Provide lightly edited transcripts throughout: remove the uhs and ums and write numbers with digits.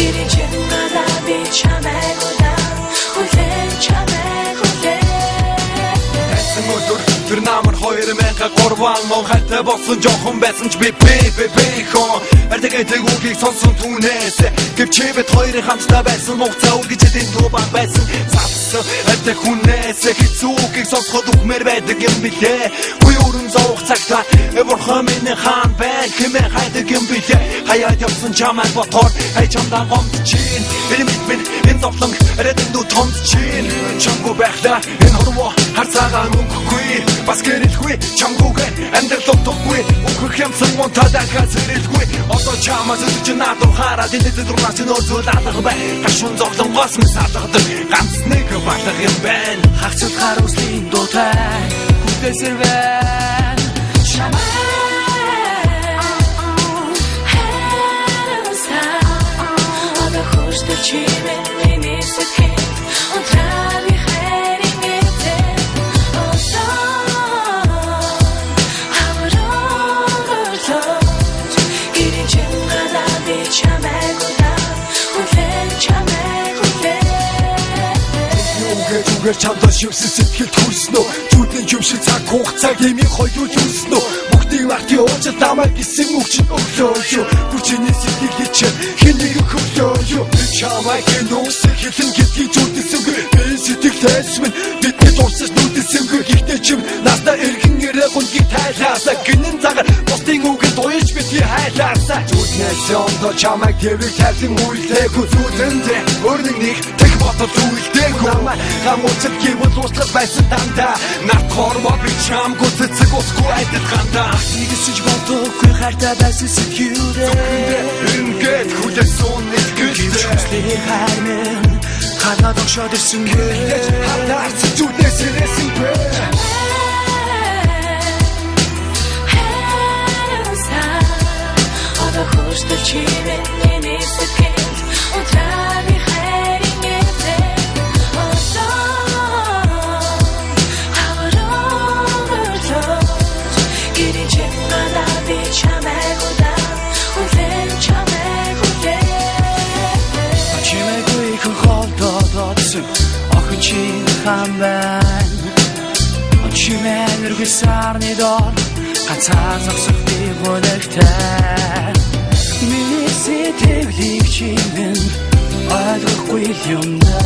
Гэрийн надад би чамайг удаан хүлээн чамайг хүлээн Байсан өдөр тэр намар 2003 он хайтай болсон жоохон байсан ч би хон Ардагайдаг үгийг сонсон түүнээс Гэвчээвэд хоёрын хамтдаа байсан мугцаа үргэж эдийн тубаг байсан Савсан ардаг хүнээс хэцүү үгийг сонсоход үхмээр байдаг юм билээ Үе өрөн зовх цагтаа Бурхан минь хаан байна хэмээн хайдаг юм билээ Хаяад явсан чамайг бодохоор хай чамдаа гомдчихин Элемит минь энэ зовлон арайдаг дүү томдчихин Чамгүй байхлаа энэ хорвоо харцаагаа өнгөхгүй Бас гэрэлгүй чамгүйгээр амьдрал утгагүй Үхэх юмсан монтадаа газэрэлгүй Одоо чамаас өдөж надад хараад энэ зүрнаас нөө зүйлалах бай Гашуун зовлонгоос минь салгадаг ганц нэг батлах юм байна Хагцад харуулсан дуутай хүлээсэр байна Чамайг Одоо хүчтэй чимээ миний сэтгэл Унтраави хайрын эвтэй Чамайг удаан хүлээн чамайг хүлээн Зүгээр чамдаа шивсэн сэтгэл төрснөө Зүудэн юм шиг цаг хугацааг эми хоёул үлснөө Бүгдийг мартын уужил дамаар гисэн үгчин өглөө юу Бүчиний сэтгэл чинь хэн нэг өглөө юу Чамайг нуусах хэлэн гэдгийг зүудэсэнгүй Би сэтгэлээс минь бидний дурсаж нүдэсэнгүй Гэхдээ чим наста эргэн нэрэ гунгийг тайлаасаа Гинэн цагаар бусдын үгэнд уяж бидний хайлаасаа Зүуднээс ондоо чамайг гэвэг тайлан үйлдээгүй Зүудэндээ өөр нэг тэг бодол үйлдээгүй Намайг хамуучад гэвэл уучлах байсан дандаа Нарт хорвоо би чамгүй цэцэг усгүй айдалгандаа Нэгсэж бодоггүй хайртай байсан сэтгэлдээ Ингээд хүлээсэн нэггэлтэй Хүслээ хайрмэн ханаад огшоод ирсэн гээ Хатаарч зүуднээс ирээсэн бэ Одоо хүчтэй чимээ миний сэтгэл Унтраави хайрын эвтэй Гэрийн надад би чамайг удаан хүлээн чамайг хүлээн Чимээг үехэн холдоод одсон Охин чинь хаан байна Чимээн өргөл сарны дор Ганцаар зогсох би хүлэхтэй Миний сэтгэлийг чимэн ойлгохгүй юм да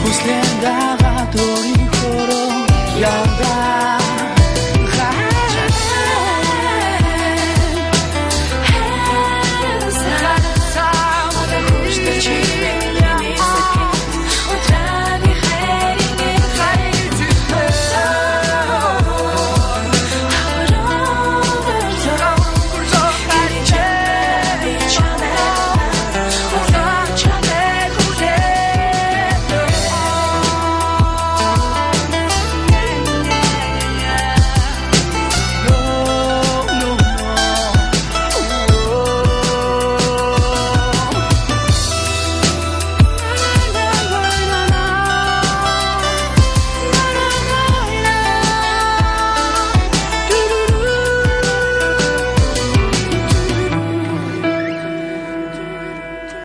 Хүслэн дагаад өөрийн хороо явдаа